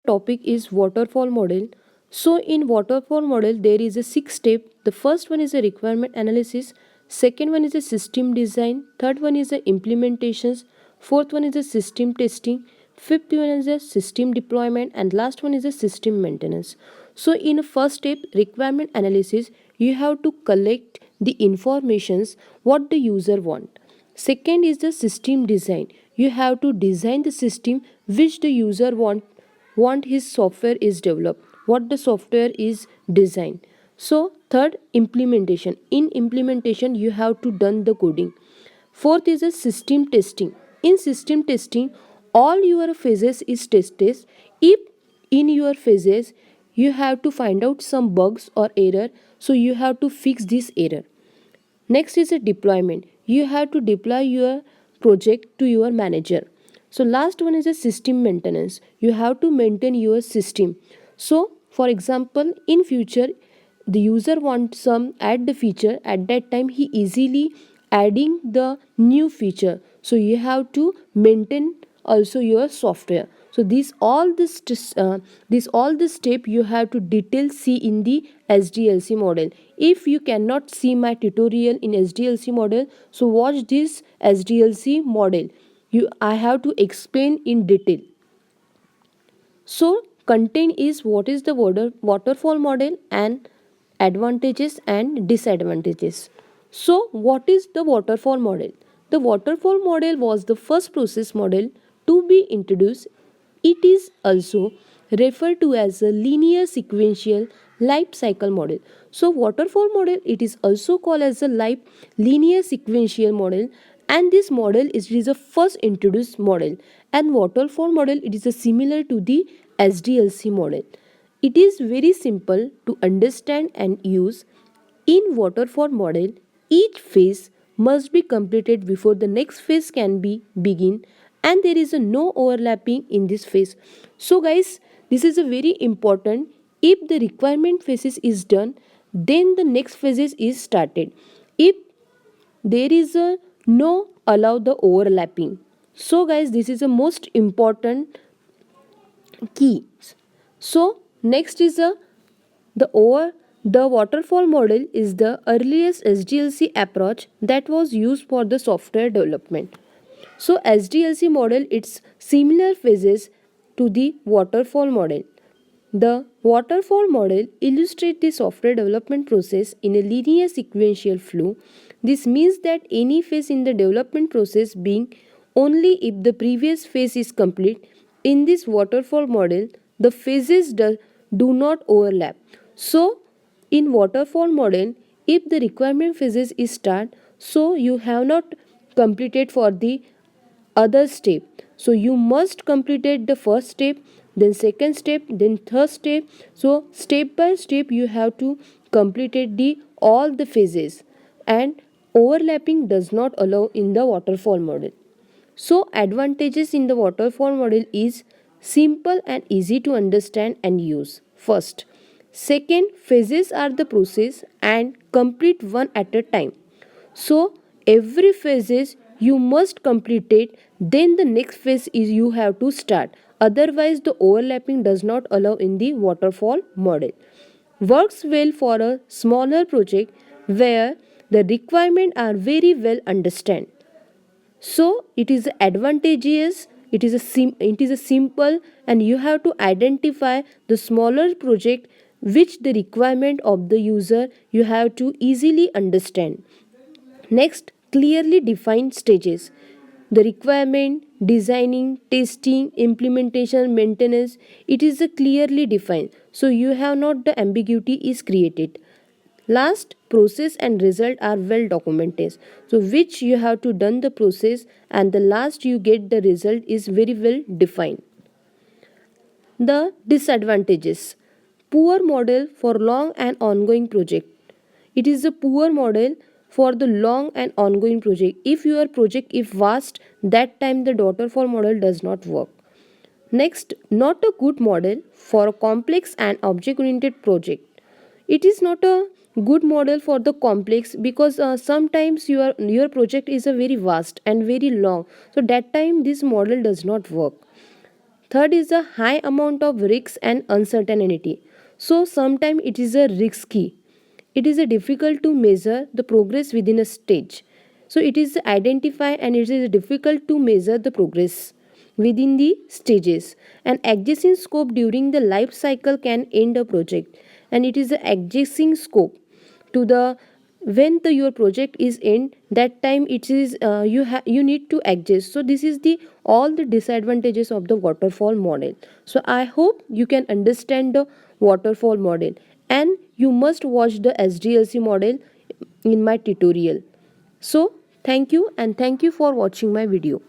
Topic is waterfall model. So in waterfall model there is a 6 step. The first one is a requirement analysis, second one is a system design, third one is a implementations, fourth one is a system testing, fifth one is a system deployment, and last one is a system maintenance. So in first step requirement analysis, you have to collect the informations what the user want. Second is the system design. You have to design the system which the user want his software is developed, what the software is designed. So third, implementation. In implementation you have to done the coding. Fourth is a system testing. In system testing, all your phases is tested. If in your phases you have to find out some bugs or error, so you have to fix this error. Next is a deployment. You have to deploy your project to your manager. So last one is a system maintenance. You have to maintain your system. So for example, in future the user wants some add the feature, at that time he easily adding the new feature. So you have to maintain also your software. So this step you have to detail see in the SDLC model. If you cannot see my tutorial in SDLC model, so watch this SDLC model. I have to explain in detail. So content is what is the waterfall model and advantages and disadvantages. So what is the waterfall model? The waterfall model was the first process model to be introduced. It is also referred to as a linear sequential life cycle model. So waterfall model, it is also called as a linear sequential model, and this model is a first introduced model, and waterfall model it is a similar to the SDLC model. It is very simple to understand and use. In waterfall model, each phase must be completed before the next phase can be begin, and there is a no overlapping in this phase. So guys, this is a very important. If the requirement phases is done, then the next phases is started. If there is a no allow the overlapping. So guys, this is the most important key. So next is the waterfall model is the earliest SDLC approach that was used for the software development. So SDLC model its similar phases to the waterfall model. The waterfall model illustrates the software development process in a linear sequential flow. This means that any phase in the development process being only if the previous phase is complete. In this waterfall model, the phases do not overlap. So, in waterfall model, if the requirement phases is start, so you have not completed for the other step. So you must completed the first step, then second step, then third step. So step by step you have to completed the all the phases, and overlapping does not allow in the waterfall model. So advantages in the waterfall model is simple and easy to understand and use. First, second, phases are the process and complete one at a time. So every phases you must complete it, then the next phase is you have to start. Otherwise the overlapping does not allow in the waterfall model. Works well for a smaller project where the requirements are very well understood. So it is advantageous, it is a simple, and you have to identify the smaller project which the requirement of the user you have to easily understand. Next, clearly defined stages. The requirement, designing, testing, implementation, maintenance, it is a clearly defined. So you have not the ambiguity is created. Last, process and result are well documented. So which you have to done the process, and the last you get the result is very well defined. The disadvantages. Poor model for long and ongoing project. It is a poor model for the long and ongoing project. If your project is vast, that time the waterfall model does not work. Next, not a good model for a complex and object oriented project. It is not a good model for the complex, because sometimes your project is a very vast and very long, so that time this model does not work. Third is a high amount of risks and uncertainty. So sometimes it is a risky. It is a difficult to measure the progress within a stage. So it is identify and it is difficult to measure the progress within the stages. And adjacent scope during the life cycle can end a project, and it is the adjacent scope to the when the your project is end, that time it is you need to adjust. So this is the all the disadvantages of the waterfall model. So I hope you can understand the waterfall model, and you must watch the SDLC model in my tutorial. So thank you, and thank you for watching my video.